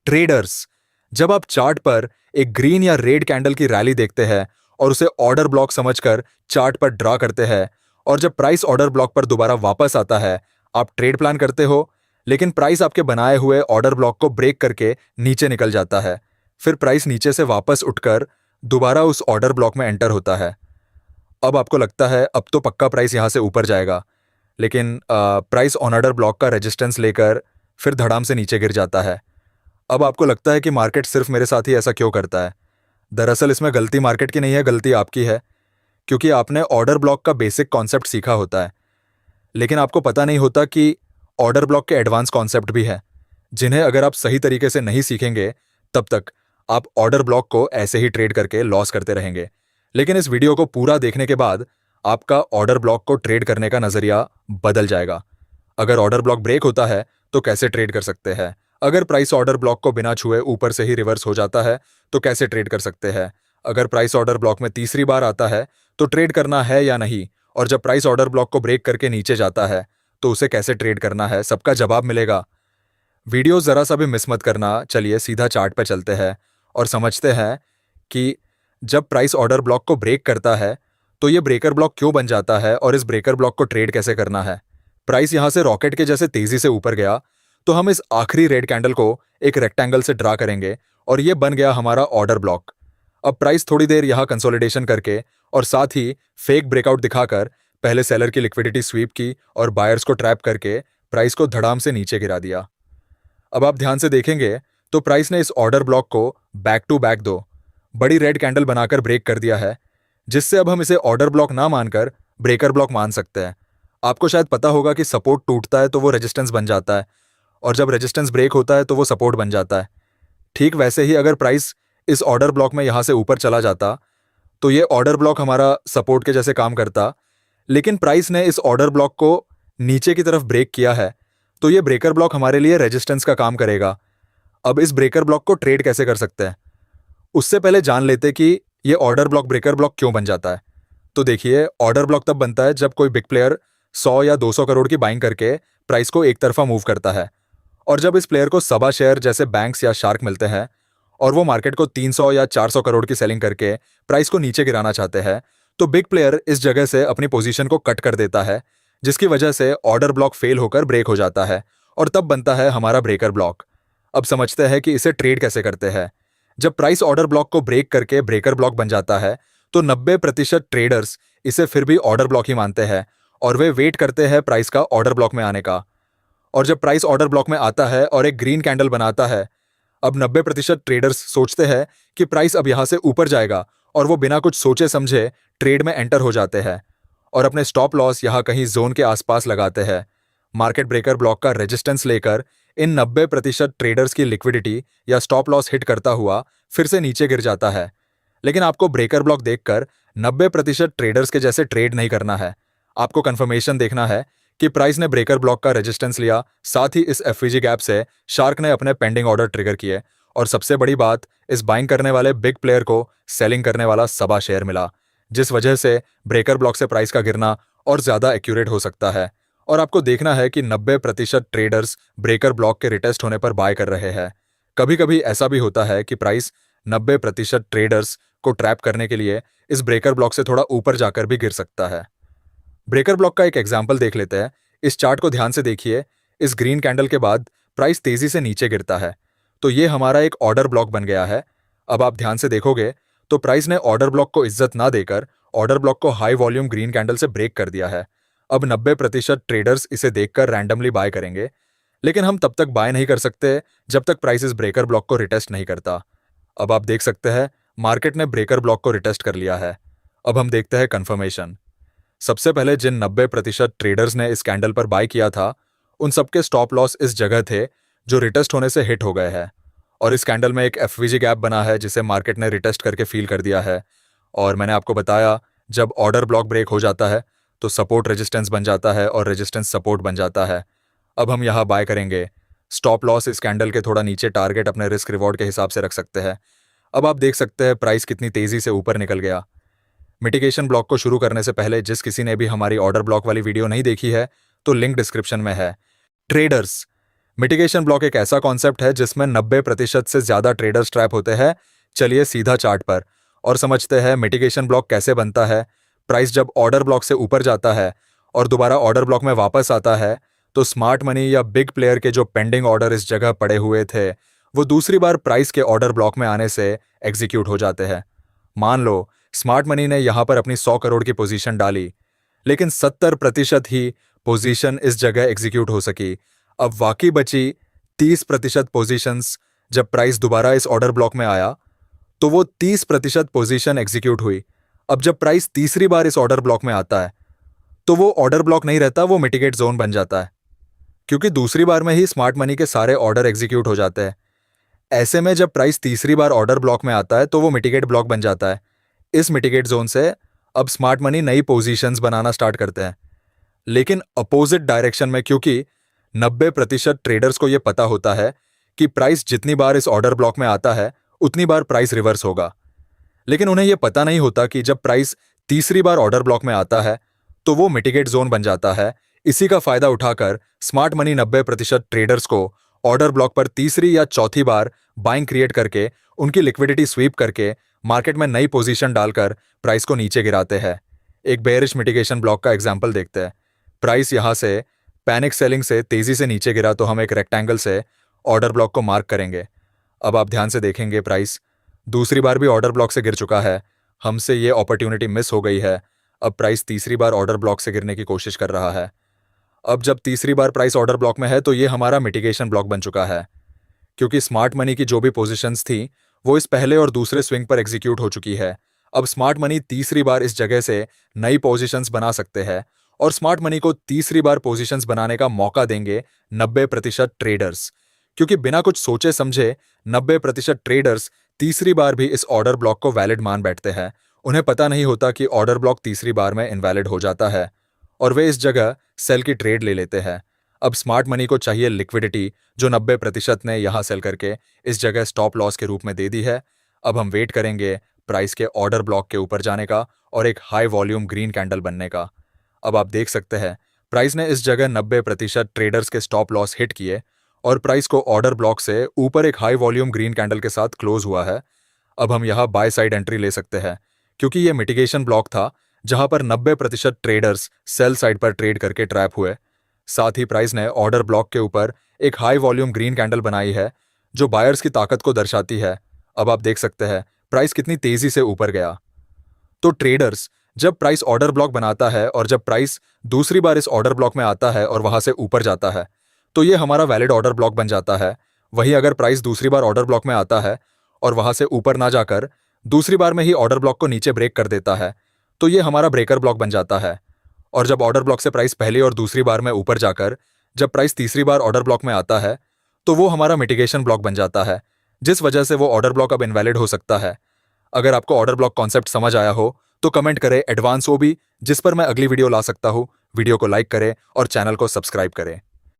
Traders, जब आप chart पर एक ग्रीन या रेड कैंडल की रैली देखते हैं और उसे ऑर्डर ब्लॉक समझकर चार्ट पर ड्रा करते हैं, और जब प्राइस ऑर्डर ब्लॉक पर दोबारा वापस आता है, आप ट्रेड प्लान करते हो, लेकिन प्राइस आपके बनाए हुए ऑर्डर ब्लॉक को ब्रेक करके नीचे निकल जाता है। फिर प्राइस नीचे से वापस उठकर दोबारा उस ऑर्डर ब्लॉक में एंटर होता है। अब आपको लगता है अब तो पक्का प्राइस यहां से ऊपर जाएगा, लेकिन प्राइस ऑन ऑर्डर ब्लॉक का रेजिस्टेंस लेकर फिर धड़ाम से नीचे गिर जाता है। अब आपको लगता है कि मार्केट सिर्फ मेरे साथ ही ऐसा क्यों करता है। दरअसल इसमें गलती मार्केट की नहीं है, गलती आपकी है, क्योंकि आपने ऑर्डर ब्लॉक का बेसिक कॉन्सेप्ट सीखा होता है, लेकिन आपको पता नहीं होता कि ऑर्डर ब्लॉक के एडवांस कॉन्सेप्ट भी हैं, जिन्हें अगर आप सही तरीके से नहीं सीखेंगे तब तक आप ऑर्डर ब्लॉक को ऐसे ही ट्रेड करके लॉस करते रहेंगे। लेकिन इस वीडियो को पूरा देखने के बाद आपका ऑर्डर ब्लॉक को ट्रेड करने का नजरिया बदल जाएगा। अगर ऑर्डर ब्लॉक ब्रेक होता है तो कैसे ट्रेड कर सकते हैं, अगर प्राइस ऑर्डर ब्लॉक को बिना छुए ऊपर से ही रिवर्स हो जाता है तो कैसे ट्रेड कर सकते हैं, अगर प्राइस ऑर्डर ब्लॉक में तीसरी बार आता है तो ट्रेड करना है या नहीं, और जब प्राइस ऑर्डर ब्लॉक को ब्रेक करके नीचे जाता है तो उसे कैसे ट्रेड करना है, सबका जवाब मिलेगा। वीडियो जरा सा भी मिस मत करना। चलिए सीधा चार्ट पर चलते हैं और समझते हैं कि जब प्राइस ऑर्डर ब्लॉक को ब्रेक करता है तो ये ब्रेकर ब्लॉक क्यों बन जाता है और इस ब्रेकर ब्लॉक को ट्रेड कैसे करना है। प्राइस यहां से रॉकेट के जैसे तेजी से ऊपर गया तो हम इस आखिरी रेड कैंडल को एक रेक्टेंगल से ड्रा करेंगे और ये बन गया हमारा ऑर्डर ब्लॉक। अब प्राइस थोड़ी देर यहां कंसोलिडेशन करके और साथ ही फेक ब्रेकआउट दिखाकर पहले सेलर की लिक्विडिटी स्वीप की और बायर्स को ट्रैप करके प्राइस को धड़ाम से नीचे गिरा दिया। अब आप ध्यान से देखेंगे तो प्राइस ने इस ऑर्डर ब्लॉक को बैक टू बैक दो बड़ी रेड कैंडल बनाकर ब्रेक कर दिया है, जिससे अब हम इसे ऑर्डर ब्लॉक ना मानकर ब्रेकर ब्लॉक मान सकते हैं। आपको शायद पता होगा कि सपोर्ट टूटता है तो वो रेजिस्टेंस बन जाता है, और जब रेजिस्टेंस ब्रेक होता है तो वो सपोर्ट बन जाता है। ठीक वैसे ही अगर प्राइस इस ऑर्डर ब्लॉक में यहां से ऊपर चला जाता तो ये ऑर्डर ब्लॉक हमारा सपोर्ट के जैसे काम करता, लेकिन प्राइस ने इस ऑर्डर ब्लॉक को नीचे की तरफ ब्रेक किया है तो ये ब्रेकर ब्लॉक हमारे लिए रेजिस्टेंस का काम करेगा। अब इस ब्रेकर ब्लॉक को ट्रेड कैसे कर सकते हैं, उससे पहले जान लेते कि ये ऑर्डर ब्लॉक ब्रेकर ब्लॉक क्यों बन जाता है। तो देखिए, ऑर्डर ब्लॉक तब बनता है जब कोई बिग प्लेयर 100 या 200 करोड़ की बाइंग करके प्राइस को एक तरफा मूव करता है, और जब इस प्लेयर को सभा शेयर जैसे बैंक्स या शार्क मिलते हैं और वो मार्केट को 300 या 400 करोड़ की सेलिंग करके प्राइस को नीचे गिराना चाहते हैं, तो बिग प्लेयर इस जगह से अपनी पोजीशन को कट कर देता है, जिसकी वजह से ऑर्डर ब्लॉक फेल होकर ब्रेक हो जाता है और तब बनता है हमारा ब्रेकर ब्लॉक। अब समझते हैं कि इसे ट्रेड कैसे करते हैं। जब प्राइस ऑर्डर ब्लॉक को ब्रेक करके ब्रेकर ब्लॉक बन जाता है तो 90% ट्रेडर्स इसे फिर भी ऑर्डर ब्लॉक ही मानते हैं और वे वेट करते हैं प्राइस का ऑर्डर ब्लॉक में आने का। और जब प्राइस ऑर्डर ब्लॉक में आता है और एक ग्रीन कैंडल बनाता है, अब 90% ट्रेडर्स सोचते हैं कि प्राइस अब यहां से ऊपर जाएगा, और वो बिना कुछ सोचे समझे ट्रेड में एंटर हो जाते हैं और अपने स्टॉप लॉस यहां कहीं जोन के आसपास लगाते हैं। मार्केट ब्रेकर ब्लॉक का रेजिस्टेंस लेकर इन 90% ट्रेडर्स की लिक्विडिटी या स्टॉप लॉस हिट करता हुआ फिर से नीचे गिर जाता है। लेकिन आपको ब्रेकर ब्लॉक देखकर 90% ट्रेडर्स के जैसे ट्रेड नहीं करना है। आपको कंफर्मेशन देखना है कि प्राइस ने ब्रेकर ब्लॉक का रेजिस्टेंस लिया, साथ ही इस एफवीजी गैप से शार्क ने अपने पेंडिंग ऑर्डर ट्रिगर किए, और सबसे बड़ी बात, इस बाइंग करने वाले बिग प्लेयर को सेलिंग करने वाला सभा शेयर मिला, जिस वजह से ब्रेकर ब्लॉक से प्राइस का गिरना और ज्यादा एक्यूरेट हो सकता है। और आपको देखना है कि 90% ट्रेडर्स ब्रेकर ब्लॉक के रिटेस्ट होने पर बाय कर रहे हैं। कभी कभी ऐसा भी होता है कि प्राइस 90% ट्रेडर्स को ट्रैप करने के लिए इस ब्रेकर ब्लॉक से थोड़ा ऊपर जाकर भी गिर सकता है। ब्रेकर ब्लॉक का एक एग्जाम्पल देख लेते हैं। इस चार्ट को ध्यान से देखिए। इस ग्रीन कैंडल के बाद प्राइस तेजी से नीचे गिरता है, तो ये हमारा एक ऑर्डर ब्लॉक बन गया है। अब आप ध्यान से देखोगे तो प्राइस ने ऑर्डर ब्लॉक को इज्जत ना देकर ऑर्डर ब्लॉक को हाई वॉल्यूम ग्रीन कैंडल से ब्रेक कर दिया है। अब 90% ट्रेडर्स इसे देखकर रैंडमली बाय करेंगे, लेकिन हम तब तक बाय नहीं कर सकते जब तक प्राइस इस ब्रेकर ब्लॉक को रिटेस्ट नहीं करता। अब आप देख सकते हैं मार्केट ने ब्रेकर ब्लॉक को रिटेस्ट कर लिया है। अब हम देखते हैं कंफर्मेशन। सबसे पहले जिन 90% ट्रेडर्स ने इस कैंडल पर बाय किया था, उन सबके स्टॉप लॉस इस जगह थे जो रिटेस्ट होने से हिट हो गए हैं, और इस कैंडल में एक एफवीजी गैप बना है जिसे मार्केट ने रिटेस्ट करके फील कर दिया है। और मैंने आपको बताया, जब ऑर्डर ब्लॉक ब्रेक हो जाता है तो सपोर्ट रेजिस्टेंस बन जाता है और रेजिस्टेंस सपोर्ट बन जाता है। अब हम यहाँ बाय करेंगे। स्टॉप लॉस इस कैंडल के थोड़ा नीचे टारगेट अपने रिस्क रिवॉर्ड के हिसाब से रख सकते हैं। अब आप देख सकते हैं प्राइस कितनी तेजी से ऊपर निकल गया। मिटिगेशन ब्लॉक को शुरू करने से पहले जिस किसी ने भी हमारी ऑर्डर ब्लॉक वाली वीडियो नहीं देखी है तो लिंक डिस्क्रिप्शन में है। ट्रेडर्स, मिटिगेशन ब्लॉक एक ऐसा कॉन्सेप्ट है जिसमें 90% से ज्यादा ट्रेडर्स ट्रैप होते हैं। चलिए सीधा चार्ट पर और समझते हैं मिटिगेशन ब्लॉक कैसे बनता है। प्राइस जब ऑर्डर ब्लॉक से ऊपर जाता है और दोबारा ऑर्डर ब्लॉक में वापस आता है तो स्मार्ट मनी या बिग प्लेयर के जो पेंडिंग ऑर्डर इस जगह पड़े हुए थे वो दूसरी बार प्राइस के ऑर्डर ब्लॉक में आने से एग्जीक्यूट हो जाते हैं। मान लो स्मार्ट मनी ने यहां पर अपनी 100 करोड़ की पोजीशन डाली, लेकिन 70% ही पोजीशन इस जगह एग्जीक्यूट हो सकी। अब बाकी बची 30% पोजीशंस जब प्राइस दोबारा इस ऑर्डर ब्लॉक में आया तो वो 30% पोजीशन एग्जीक्यूट हुई। अब जब प्राइस तीसरी बार इस ऑर्डर ब्लॉक में आता है तो वो ऑर्डर ब्लॉक नहीं रहता, वो मिटिगेट जोन बन जाता है, क्योंकि दूसरी बार में ही स्मार्ट मनी के सारे ऑर्डर एग्जीक्यूट हो जाते हैं। ऐसे में जब प्राइस तीसरी बार ऑर्डर ब्लॉक में आता है तो वो मिटिगेट ब्लॉक बन जाता है। इस मिटिगेट जोन से अब स्मार्ट मनी नई पोजीशंस बनाना स्टार्ट करते हैं, लेकिन अपोजिट डायरेक्शन में, क्योंकि 90% ट्रेडर्स को यह पता होता है कि प्राइस जितनी बार इस ऑर्डर ब्लॉक में आता है उतनी बार प्राइस रिवर्स होगा। लेकिन उन्हें यह पता नहीं होता कि जब प्राइस तीसरी बार ऑर्डर ब्लॉक में आता है तो वो मिटिगेट जोन बन जाता है। इसी का फायदा उठाकर स्मार्ट मनी 90% ट्रेडर्स को ऑर्डर ब्लॉक पर तीसरी या चौथी बार बाइंग क्रिएट करके उनकी लिक्विडिटी स्वीप करके मार्केट में नई पोजीशन डालकर प्राइस को नीचे गिराते हैं। एक बेयरिश मिटिगेशन ब्लॉक का एग्जांपल देखते हैं। प्राइस यहां से पैनिक सेलिंग से तेजी से नीचे गिरा तो हम एक रेक्टेंगल से ऑर्डर ब्लॉक को मार्क करेंगे। अब आप ध्यान से देखेंगे प्राइस दूसरी बार भी ऑर्डर ब्लॉक से गिर चुका है। हमसे ये अपॉर्चुनिटी मिस हो गई है। अब प्राइस तीसरी बार ऑर्डर ब्लॉक से गिरने की कोशिश कर रहा है। अब जब तीसरी बार प्राइस ऑर्डर ब्लॉक में है तो ये हमारा मिटिगेशन ब्लॉक बन चुका है, क्योंकि स्मार्ट मनी की जो भी पोजीशंस थी वो इस पहले और दूसरे स्विंग पर एग्जीक्यूट हो चुकी है। अब स्मार्ट मनी तीसरी बार इस जगह से नई पोजीशंस बना सकते हैं और स्मार्ट मनी को तीसरी बार पोजीशंस बनाने का मौका देंगे 90% ट्रेडर्स, क्योंकि बिना कुछ सोचे समझे 90% ट्रेडर्स तीसरी बार भी इस ऑर्डर ब्लॉक को वैलिड मान बैठते हैं। उन्हें पता नहीं होता कि ऑर्डर ब्लॉक तीसरी बार में इनवैलिड हो जाता है और वे इस जगह सेल की ट्रेड ले लेते हैं। अब स्मार्ट मनी को चाहिए लिक्विडिटी, जो 90% ने यहां सेल करके इस जगह स्टॉप लॉस के रूप में दे दी है। अब हम वेट करेंगे प्राइस के ऑर्डर ब्लॉक के ऊपर जाने का और एक हाई वॉल्यूम ग्रीन कैंडल बनने का। अब आप देख सकते हैं प्राइस ने इस जगह 90% ट्रेडर्स के स्टॉप लॉस हिट किए और प्राइस को ऑर्डर ब्लॉक से ऊपर एक हाई वॉल्यूम ग्रीन कैंडल के साथ क्लोज हुआ है। अब हम यहां बाय साइड एंट्री ले सकते हैं, क्योंकि यह मिटिगेशन ब्लॉक था जहां पर 90% ट्रेडर्स सेल साइड पर ट्रेड करके ट्रैप हुए। साथ ही प्राइस ने ऑर्डर ब्लॉक के ऊपर एक हाई वॉल्यूम ग्रीन कैंडल बनाई है जो बायर्स की ताकत को दर्शाती है। अब आप देख सकते हैं प्राइस कितनी तेजी से ऊपर गया। तो ट्रेडर्स जब प्राइस ऑर्डर ब्लॉक बनाता है और जब प्राइस दूसरी बार इस ऑर्डर ब्लॉक में आता है और वहां से ऊपर जाता है तो ये हमारा वैलिड ऑर्डर ब्लॉक बन जाता है। वहीं अगर प्राइस दूसरी बार ऑर्डर ब्लॉक में आता है और वहां से ऊपर ना जाकर दूसरी बार में ही ऑर्डर ब्लॉक को नीचे ब्रेक कर देता है तो ये हमारा ब्रेकर ब्लॉक बन जाता है। और जब ऑर्डर ब्लॉक से प्राइस पहली और दूसरी बार में ऊपर जाकर जब प्राइस तीसरी बार ऑर्डर ब्लॉक में आता है तो वो हमारा मिटिगेशन ब्लॉक बन जाता है, जिस वजह से वो ऑर्डर ब्लॉक अब इनवैलिड हो सकता है। अगर आपको ऑर्डर ब्लॉक कॉन्सेप्ट समझ आया हो तो कमेंट करें एडवांस ओबी, जिस पर मैं अगली वीडियो ला सकता हूं। वीडियो को लाइक करें और चैनल को सब्सक्राइब करें।